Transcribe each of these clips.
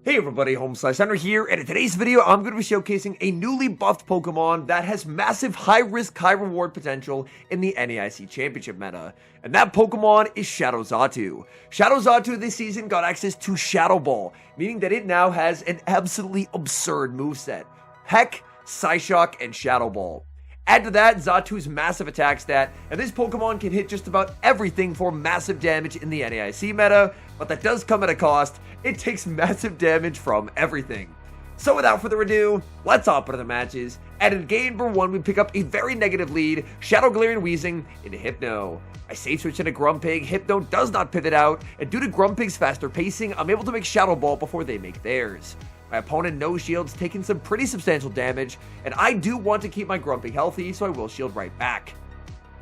Hey everybody, HomeSliceHenry here, and in today's video, I'm going to be showcasing a newly buffed Pokemon that has massive high-risk, high-reward potential in the NAIC Championship meta, and that Pokemon is Xatu. Xatu this season got access to Shadow Ball, meaning that it now has an absolutely absurd moveset. Peck, Psyshock, and Shadow Ball. Add to that Xatu's massive attack stat, and this Pokemon can hit just about everything for massive damage in the NAIC meta, but that does come at a cost. It takes massive damage from everything. So without further ado, let's hop into the matches, and in game number 1 we pick up a very negative lead, Shadow Galarian Weezing into Hypno. I safe switch into Grumpig, Hypno does not pivot out, and due to Grumpig's faster pacing, I'm able to make Shadow Ball before they make theirs. My opponent no shields, taking some pretty substantial damage, and I do want to keep my Grumpig healthy, so I will shield right back.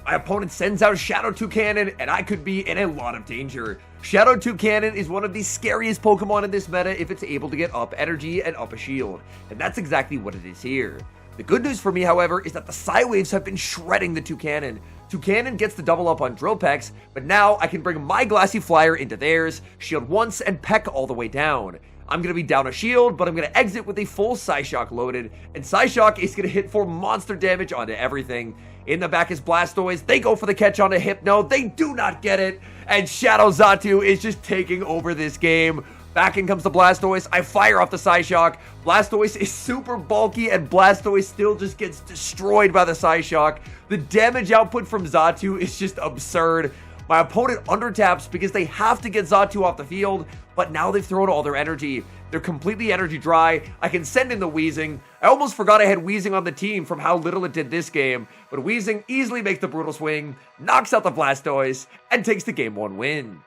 My opponent sends out Shadow Toucannon, and I could be in a lot of danger. Shadow Toucannon is one of the scariest Pokemon in this meta if it's able to get up energy and up a shield, and that's exactly what it is here. The good news for me, however, is that the Psy Waves have been shredding the Toucannon. Toucannon gets the double up on Drill Pecks, but now I can bring my Glassy Flyer into theirs, shield once, and Peck all the way down. I'm going to be down a shield, but I'm going to exit with a full Psyshock loaded, and Psyshock is going to hit for monster damage onto everything. In the back is Blastoise, they go for the catch onto Hypno, they do not get it, and Shadow Xatu is just taking over this game. Back in comes the Blastoise, I fire off the Psyshock, Blastoise is super bulky, and Blastoise still just gets destroyed by the Psyshock. The damage output from Xatu is just absurd. My opponent undertaps because they have to get Xatu off the field, but now they've thrown all their energy. They're completely energy dry. I can send in the Weezing. I almost forgot I had Weezing on the team from how little it did this game, but Weezing easily makes the Brutal Swing, knocks out the Blastoise, and takes the Game 1 win.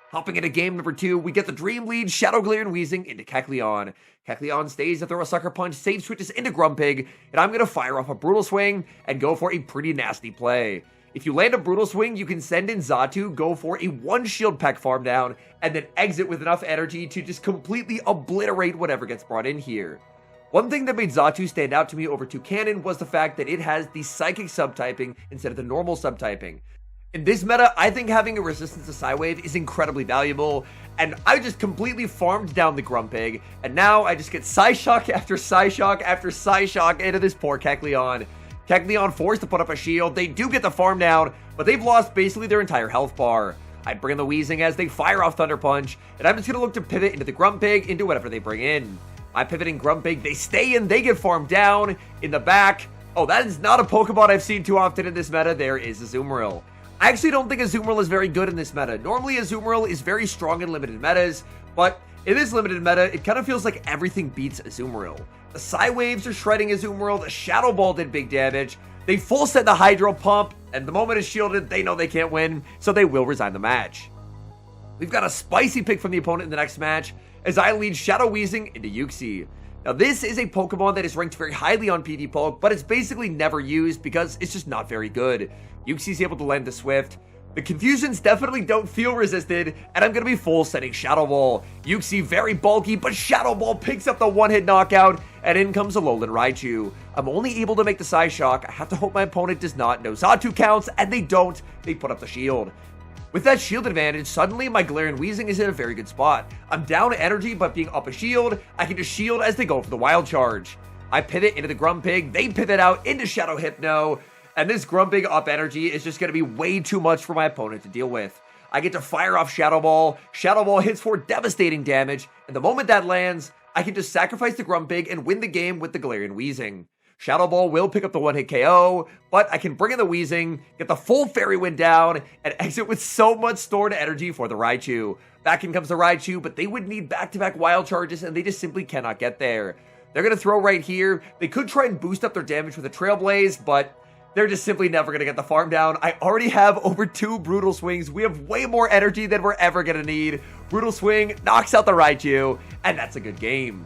Hopping into game number 2, we get the Dream Lead Shadow Galarian Weezing into Kecleon. Kecleon stays to throw a Sucker Punch, safe switches into Grumpig, and I'm going to fire off a Brutal Swing and go for a pretty nasty play. If you land a Brutal Swing, you can send in Xatu, go for a 1 shield Peck farm down, and then exit with enough energy to just completely obliterate whatever gets brought in here. One thing that made Xatu stand out to me over Toucannon was the fact that it has the Psychic subtyping instead of the normal subtyping. In this meta, I think having a resistance to Psywave is incredibly valuable, and I just completely farmed down the Grumpig, and now I just get Psyshock after Psyshock after Psyshock into this poor Kecleon. Kecleon forced to put up a shield, they do get the farm down, but they've lost basically their entire health bar. I bring in the Weezing as they fire off Thunder Punch, and I'm just going to look to pivot into the Grumpig, into whatever they bring in. I pivot in Grumpig, they stay in, they get farmed down. In the back, oh, that is not a Pokemon I've seen too often in this meta, there is Azumarill. I actually don't think Azumarill is very good in this meta. Normally Azumarill is very strong in limited metas, but in this limited meta, it kind of feels like everything beats Azumarill. The Psy Waves are shredding Azumarill, the Shadow Ball did big damage, they full set the Hydro Pump, and the moment it's shielded, they know they can't win, so they will resign the match. We've got a spicy pick from the opponent in the next match, as I lead Shadow Weezing into Uxie. Now this is a Pokemon that is ranked very highly on PvPoke, but it's basically never used because it's just not very good. Uxie's able to land the Swift. The confusions definitely don't feel resisted, and I'm going to be full setting Shadow Ball. Uxie very bulky, but Shadow Ball picks up the one-hit knockout, and in comes Alolan Raichu. I'm only able to make the Psyshock. I have to hope my opponent does not know Xatu counts, and they don't. They put up the shield. With that shield advantage, suddenly my Galarian Weezing is in a very good spot. I'm down energy, but being up a shield, I can just shield as they go for the Wild Charge. I pivot into the Grumpig, they pivot out into Shadow Hypno, and this Grumpig up energy is just going to be way too much for my opponent to deal with. I get to fire off Shadow Ball. Shadow Ball hits for devastating damage, and the moment that lands, I can just sacrifice the Grumpig and win the game with the Galarian Weezing. Shadow Ball will pick up the one-hit KO, but I can bring in the Weezing, get the full Fairy Wind down, and exit with so much stored energy for the Raichu. Back in comes the Raichu, but they would need back-to-back Wild Charges, and they just simply cannot get there. They're going to throw right here. They could try and boost up their damage with a Trailblaze, but they're just simply never going to get the farm down. I already have over 2 Brutal Swings. We have way more energy than we're ever going to need. Brutal Swing knocks out the Raichu, and that's a good game.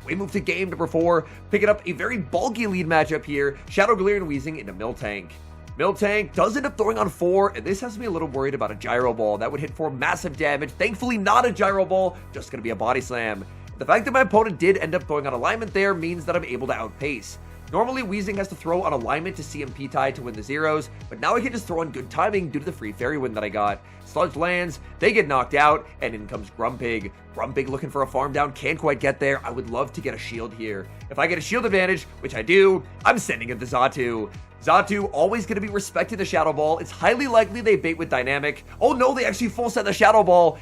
We move to game number 4, picking up a very bulky lead matchup here, Shadow Galarian Weezing into Miltank. Miltank does end up throwing on 4, and this has me a little worried about a Gyro Ball. That would hit for massive damage. Thankfully not a Gyro Ball, just going to be a Body Slam. The fact that my opponent did end up throwing on alignment there means that I'm able to outpace. Normally, Weezing has to throw on alignment to CMP tie to win the zeros, but now I can just throw on good timing due to the free fairy win that I got. Sludge lands, they get knocked out, and in comes Grumpig. Grumpig looking for a farm down, can't quite get there. I would love to get a shield here. If I get a shield advantage, which I do, I'm sending it to Xatu. Xatu always going to be respecting the Shadow Ball. It's highly likely they bait with Dynamic. Oh no, they actually full set the Shadow Ball.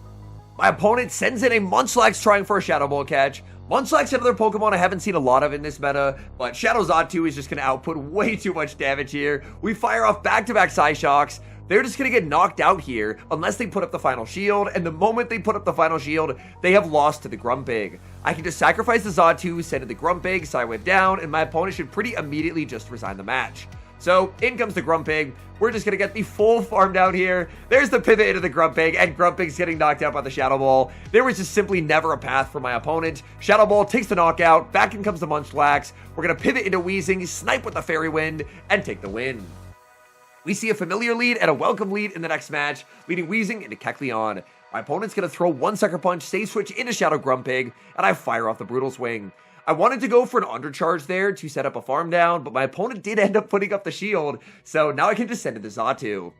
My opponent sends in a Munchlax trying for a Shadow Ball catch. Munchlax, another Pokemon I haven't seen a lot of in this meta, but Shadow Xatu is just going to output way too much damage here. We fire off back-to-back Psyshocks. They're just going to get knocked out here unless they put up the final shield, and the moment they put up the final shield, they have lost to the Grumpig. I can just sacrifice the Xatu, send in the Grumpig, Psywave down, and my opponent should pretty immediately just resign the match. So, in comes the Grumpig. We're just going to get the full farm down here. There's the pivot into the Grumpig, and Grumpig's getting knocked out by the Shadow Ball. There was just simply never a path for my opponent. Shadow Ball takes the knockout. Back in comes the Munchlax. We're going to pivot into Weezing, snipe with the Fairy Wind, and take the win. We see a familiar lead and a welcome lead in the next match, leading Weezing into Kecleon. My opponent's going to throw one Sucker Punch, save switch into Shadow Grumpig, and I fire off the Brutal Swing. I wanted to go for an undercharge there to set up a farm down, but my opponent did end up putting up the shield, so now I can just send it to Xatu.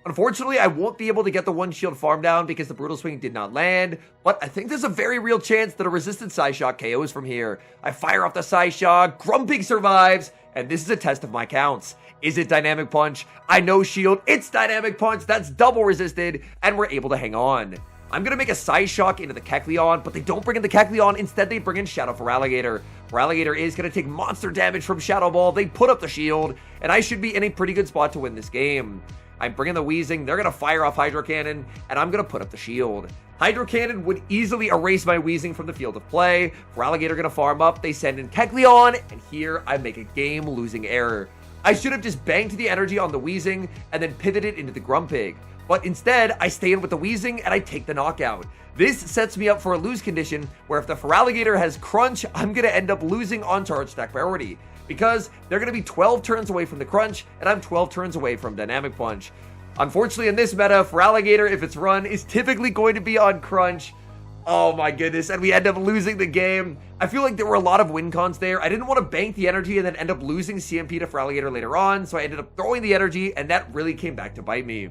Unfortunately, I won't be able to get the one shield farm down because the Brutal Swing did not land, but I think there's a very real chance that a resistant Psyshock KOs from here. I fire off the Psyshock, Grumpig survives, and this is a test of my counts. Is it Dynamic Punch? I know shield, it's Dynamic Punch, that's double resisted, and we're able to hang on. I'm going to make a Psyshock into the Kecleon, but they don't bring in the Kecleon. Instead, they bring in Shadow Feraligatr. Feraligatr is going to take monster damage from Shadow Ball. They put up the shield, and I should be in a pretty good spot to win this game. I'm bringing the Weezing. They're going to fire off Hydro Cannon, and I'm going to put up the shield. Hydro Cannon would easily erase my Weezing from the field of play. Feraligatr going to farm up. They send in Kecleon, and here I make a game-losing error. I should have just banked the energy on the Weezing and then pivoted into the Grumpig. But instead, I stay in with the Weezing and I take the knockout. This sets me up for a lose condition where if the Feraligatr has Crunch, I'm going to end up losing on charge stack priority because they're going to be 12 turns away from the Crunch and I'm 12 turns away from Dynamic Punch. Unfortunately, in this meta, Feraligatr, if it's run, is typically going to be on Crunch. Oh my goodness, and we end up losing the game. I feel like there were a lot of win cons there. I didn't want to bank the energy and then end up losing CMP to Feraligatr later on, so I ended up throwing the energy and that really came back to bite me.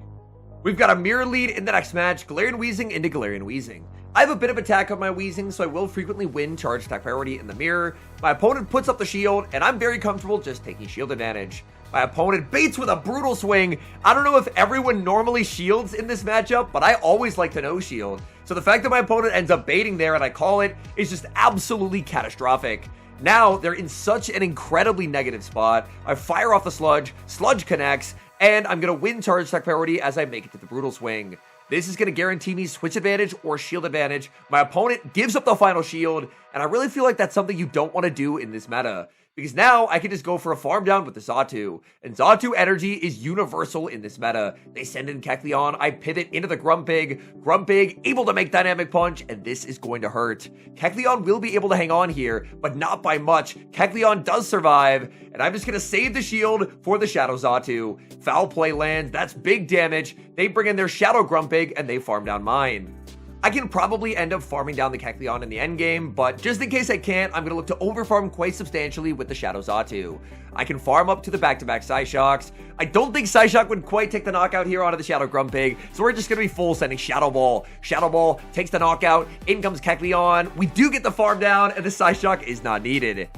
We've got a mirror lead in the next match, Galarian Weezing into Galarian Weezing. I have a bit of attack on my Weezing, so I will frequently win charge attack priority in the mirror. My opponent puts up the shield, and I'm very comfortable just taking shield advantage. My opponent baits with a Brutal Swing. I don't know if everyone normally shields in this matchup, but I always like to no shield. So the fact that my opponent ends up baiting there and I call it is just absolutely catastrophic. Now, they're in such an incredibly negative spot. I fire off the Sludge, Sludge connects, and I'm going to win charge attack priority as I make it to the Brutal Swing. This is going to guarantee me switch advantage or shield advantage. My opponent gives up the final shield, and I really feel like that's something you don't want to do in this meta. Because now I can just go for a farm down with the Xatu. And Xatu energy is universal in this meta. They send in Kecleon, I pivot into the Grumpig. Grumpig able to make Dynamic Punch, and this is going to hurt. Kecleon will be able to hang on here, but not by much. Kecleon does survive, and I'm just going to save the shield for the Shadow Xatu. Foul play lands, that's big damage. They bring in their Shadow Grumpig, and they farm down mine. I can probably end up farming down the Kecleon in the endgame, but just in case I can't, I'm going to look to overfarm quite substantially with the Shadow Xatu. I can farm up to the back-to-back Psyshocks. I don't think Psyshock would quite take the knockout here onto the Shadow Grumpig, so we're just going to be full sending Shadow Ball. Shadow Ball takes the knockout, in comes Kecleon. We do get the farm down, and the Psyshock is not needed.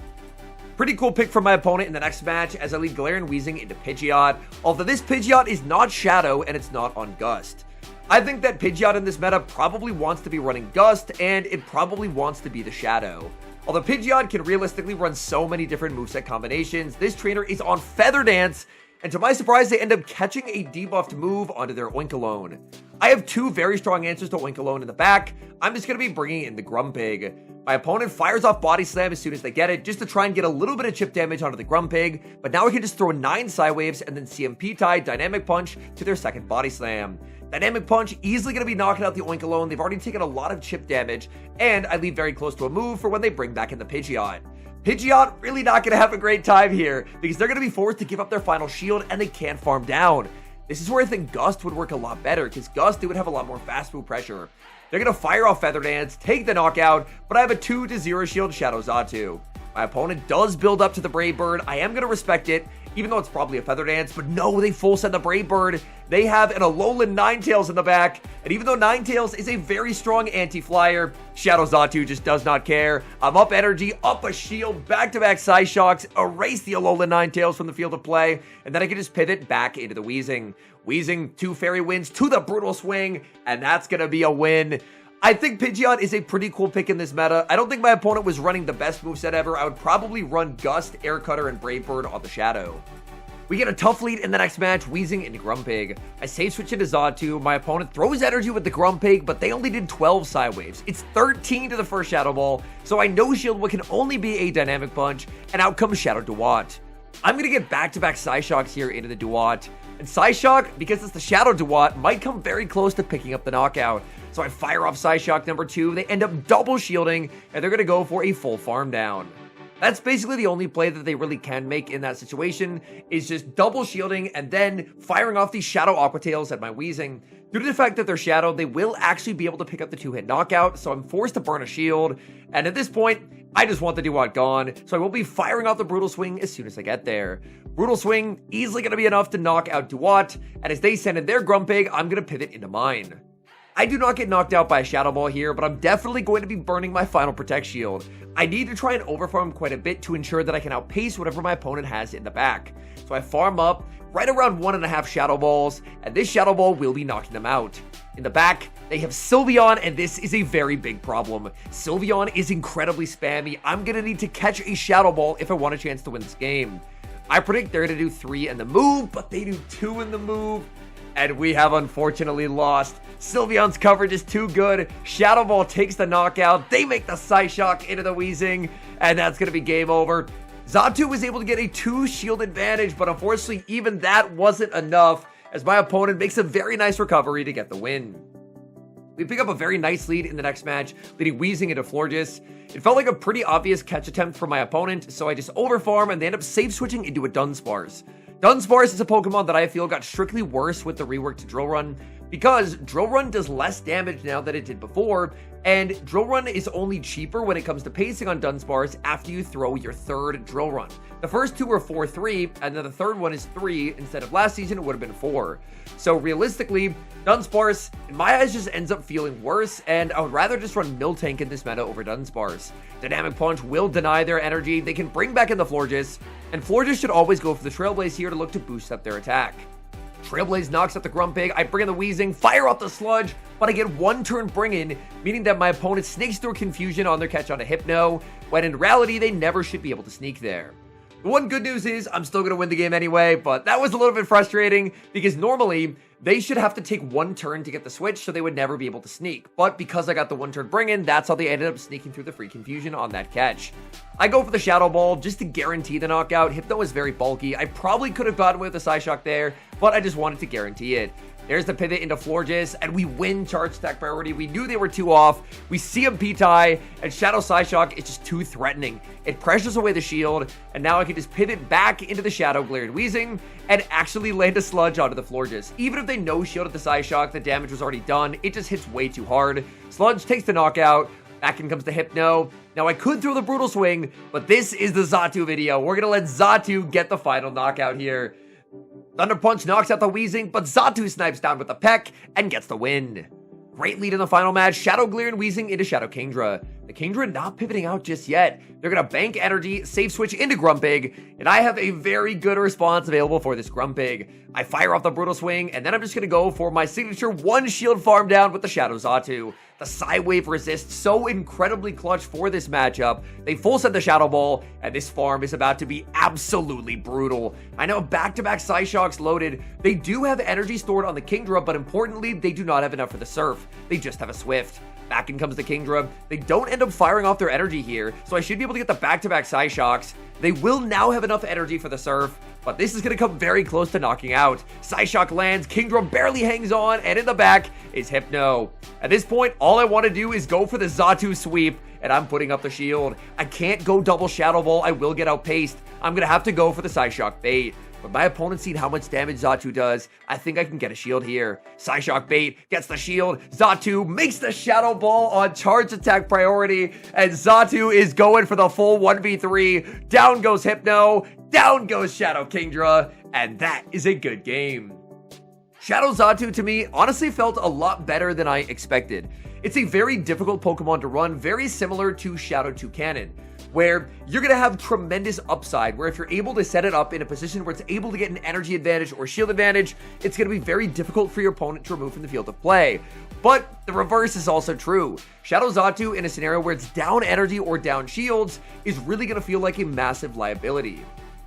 Pretty cool pick from my opponent in the next match as I lead Galarian Weezing into Pidgeot, although this Pidgeot is not Shadow and it's not on Gust. I think that Pidgeot in this meta probably wants to be running Gust, and it probably wants to be the Shadow. Although Pidgeot can realistically run so many different moveset combinations, this trainer is on Feather Dance, and to my surprise, they end up catching a debuffed move onto their Oinkologne. I have two very strong answers to Oinkologne in the back. I'm just going to be bringing in the Grumpig. My opponent fires off Body Slam as soon as they get it, just to try and get a little bit of chip damage onto the Grumpig, but now I can just throw 9 Psywaves and then CMP tie Dynamic Punch to their second Body Slam. Dynamic Punch easily going to be knocking out the Oinkologne. They've already taken a lot of chip damage, and I leave very close to a move for when they bring back in the Pidgeot. Pidgeot really not going to have a great time here, because they're going to be forced to give up their final shield, and they can't farm down. This is where I think Gust would work a lot better, because Gust, they would have a lot more fast move pressure. They're going to fire off Feather Dance, take the knockout, but I have a 2-0 shield Shadow Xatu. My opponent does build up to the Brave Bird. I am going to respect it, even though it's probably a Feather Dance. But no, they full send the Brave Bird. They have an Alolan Ninetales in the back. And even though Ninetales is a very strong anti-flyer, Shadow Xatu just does not care. I'm up energy, up a shield, back-to-back Psyshocks, erase the Alolan Ninetales from the field of play, and then I can just pivot back into the Weezing. Weezing, 2 Fairy Winds to the Brutal Swing, and that's going to be a win. I think Pidgeot is a pretty cool pick in this meta. I don't think my opponent was running the best moveset ever. I would probably run Gust, Air Cutter, and Brave Bird on the Shadow. We get a tough lead in the next match, Weezing into Grumpig. I save switch into Xatu. My opponent throws energy with the Grumpig, but they only did 12 Psy Waves. It's 13 to the first Shadow Ball, so I know Shield what can only be a Dynamic Punch, and out comes Shadow Duat. I'm going to get back-to-back Psyshocks here into the Duat. And Psyshock, because it's the Shadow Duat, might come very close to picking up the knockout. So I fire off Psyshock number 2, they end up double shielding, and they're going to go for a full farm down. That's basically the only play that they really can make in that situation, is just double shielding and then firing off these Shadow Aqua Tails at my Weezing. Due to the fact that they're Shadow, they will actually be able to pick up the 2-hit knockout, so I'm forced to burn a shield, and at this point, I just want the Duat gone, so I will be firing off the Brutal Swing as soon as I get there. Brutal Swing, easily going to be enough to knock out Duat, and as they send in their Grumpig, I'm going to pivot into mine. I do not get knocked out by a Shadow Ball here, but I'm definitely going to be burning my final Protect Shield. I need to try and overfarm quite a bit to ensure that I can outpace whatever my opponent has in the back. So I farm up right around 1.5 Shadow Balls, and this Shadow Ball will be knocking them out. In the back, they have Sylveon, and this is a very big problem. Sylveon is incredibly spammy. I'm going to need to catch a Shadow Ball if I want a chance to win this game. I predict they're going to do 3 in the move, but they do 2 in the move. And we have unfortunately lost. Sylveon's coverage is too good. Shadow Ball takes the knockout. They make the Psyshock into the Weezing. And that's going to be game over. Xatu was able to get a 2 shield advantage, but unfortunately even that wasn't enough, as my opponent makes a very nice recovery to get the win. We pick up a very nice lead in the next match, leading Weezing into Florges. It felt like a pretty obvious catch attempt from my opponent, so I just overfarm and they end up save switching into a Dunsparce. Dunsparce is a Pokemon that I feel got strictly worse with the rework to Drill Run, because Drill Run does less damage now than it did before, and Drill Run is only cheaper when it comes to pacing on Dunsparce after you throw your 3rd Drill Run. The first 2 are 4-3, and then the 3rd one is 3, instead of last season it would have been 4. So realistically, Dunsparce, in my eyes, just ends up feeling worse, and I would rather just run Miltank in this meta over Dunsparce. Dynamic Punch will deny their energy, they can bring back in the Florges, and Florges should always go for the Trailblaze here to look to boost up their attack. Trailblaze knocks out the Grumpig, I bring in the Weezing, fire off the Sludge, but I get 1 turn bring in, meaning that my opponent sneaks through Confusion on their catch on a Hypno, when in reality they never should be able to sneak there. The one good news is I'm still going to win the game anyway, but that was a little bit frustrating because normally they should have to take 1 turn to get the switch, so they would never be able to sneak. But because I got the 1 turn bring in, that's how they ended up sneaking through the free Confusion on that catch. I go for the Shadow Ball just to guarantee the knockout. Hypno is very bulky. I probably could have gotten away with the Psyshock there, but I just wanted to guarantee it. There's the pivot into Florges, and we win charge stack priority. We knew they were 2 off. We see a P-tie, and Shadow Psyshock is just too threatening. It pressures away the shield, and now I can just pivot back into the Shadow Glared Weezing and actually land a Sludge onto the Florges. Even if they no-shielded the Psyshock, the damage was already done. It just hits way too hard. Sludge takes the knockout. Back in comes the Hypno. Now I could throw the Brutal Swing, but this is the Xatu video. We're going to let Xatu get the final knockout here. Thunder Punch knocks out the Weezing, but Xatu snipes down with the Peck and gets the win. Great lead in the final match. Shadow Glare and Weezing into Shadow Kingdra. The Kingdra not pivoting out just yet. They're going to bank energy, save switch into Grumpig, and I have a very good response available for this Grumpig. I fire off the Brutal Swing, and then I'm just going to go for my signature 1 shield farm down with the Shadow Xatu. The Psy Wave resist so incredibly clutch for this matchup. They full set the Shadow Ball, and this farm is about to be absolutely brutal. I know back-to-back Psyshocks loaded. They do have energy stored on the Kingdra, but importantly, they do not have enough for the Surf. They just have a Swift. Back in comes the Kingdra. They don't end up firing off their energy here, so I should be able to get the back-to-back Psyshocks. They will now have enough energy for the Surf, but this is going to come very close to knocking out. Psyshock lands, Kingdra barely hangs on, and in the back is Hypno. At this point, all I want to do is go for the Xatu sweep, and I'm putting up the shield. I can't go double Shadow Ball, I will get outpaced. I'm going to have to go for the Psyshock bait. But my opponent seen how much damage Xatu does, I think I can get a shield here. Psyshock bait gets the shield. Xatu makes the Shadow Ball on charge attack priority, and Xatu is going for the full 1v3. Down goes Hypno, down goes Shadow Kingdra, and that is a good game. Shadow Xatu, to me, honestly felt a lot better than I expected. It's a very difficult Pokemon to run, very similar to Shadow Toucannon, where you're going to have tremendous upside, where if you're able to set it up in a position where it's able to get an energy advantage or shield advantage, it's going to be very difficult for your opponent to remove from the field of play. But the reverse is also true. Shadow Xatu, in a scenario where it's down energy or down shields, is really going to feel like a massive liability.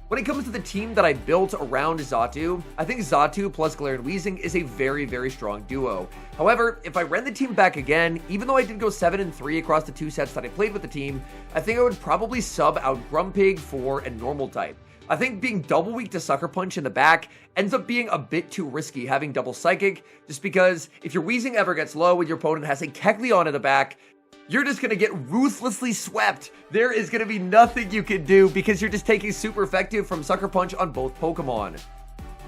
When it comes to the team that I built around Xatu, I think Xatu plus Galarian Weezing is a very, very strong duo. However, if I ran the team back again, even though I did go 7-3 across the 2 sets that I played with the team, I think I would probably sub out Grumpig for a normal type. I think being double weak to Sucker Punch in the back ends up being a bit too risky having double Psychic, just because if your Weezing ever gets low and your opponent has a Kecleon in the back, you're just going to get ruthlessly swept. There is going to be nothing you can do because you're just taking super effective from Sucker Punch on both Pokemon.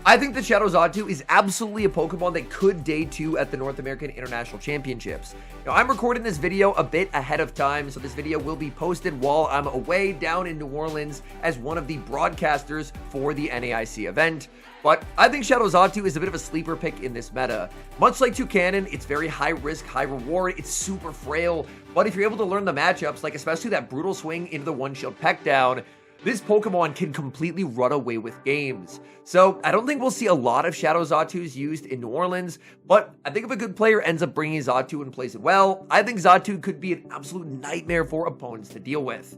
I think that Shadow Xatu is absolutely a Pokemon that could day 2 at the North American International Championships. Now, I'm recording this video a bit ahead of time, so this video will be posted while I'm away down in New Orleans as one of the broadcasters for the NAIC event. But I think Shadow Xatu is a bit of a sleeper pick in this meta. Much like Toucannon, it's very high risk, high reward, it's super frail, but if you're able to learn the matchups, like especially that Brutal Swing into the one-shield peck down, this Pokemon can completely run away with games. So I don't think we'll see a lot of Shadow Xatus used in New Orleans, but I think if a good player ends up bringing Xatu and plays it well, I think Xatu could be an absolute nightmare for opponents to deal with.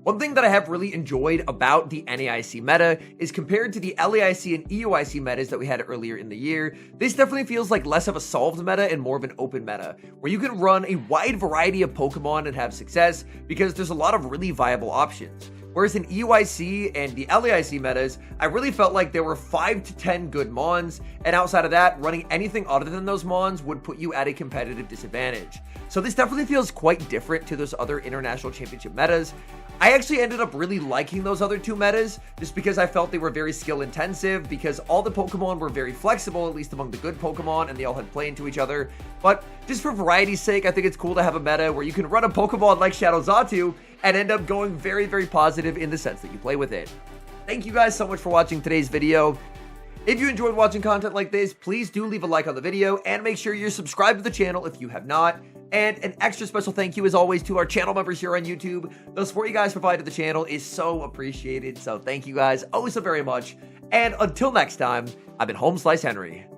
One thing that I have really enjoyed about the NAIC meta is compared to the LAIC and EUIC metas that we had earlier in the year, this definitely feels like less of a solved meta and more of an open meta, where you can run a wide variety of Pokemon and have success because there's a lot of really viable options. Whereas in EUIC and the LAIC metas, I really felt like there were 5 to 10 good Mons, and outside of that, running anything other than those Mons would put you at a competitive disadvantage. So this definitely feels quite different to those other international championship metas. I actually ended up really liking those other 2 metas, just because I felt they were very skill intensive, because all the Pokemon were very flexible, at least among the good Pokemon, and they all had play into each other. But just for variety's sake, I think it's cool to have a meta where you can run a Pokemon like Shadow Xatu and end up going very, very positive in the sense that you play with it. Thank you guys so much for watching today's video. If you enjoyed watching content like this, please do leave a like on the video and make sure you're subscribed to the channel if you have not. And an extra special thank you as always to our channel members here on YouTube. The support you guys provide to the channel is so appreciated. So thank you guys oh so very much. And until next time, I've been HomeSliceHenry.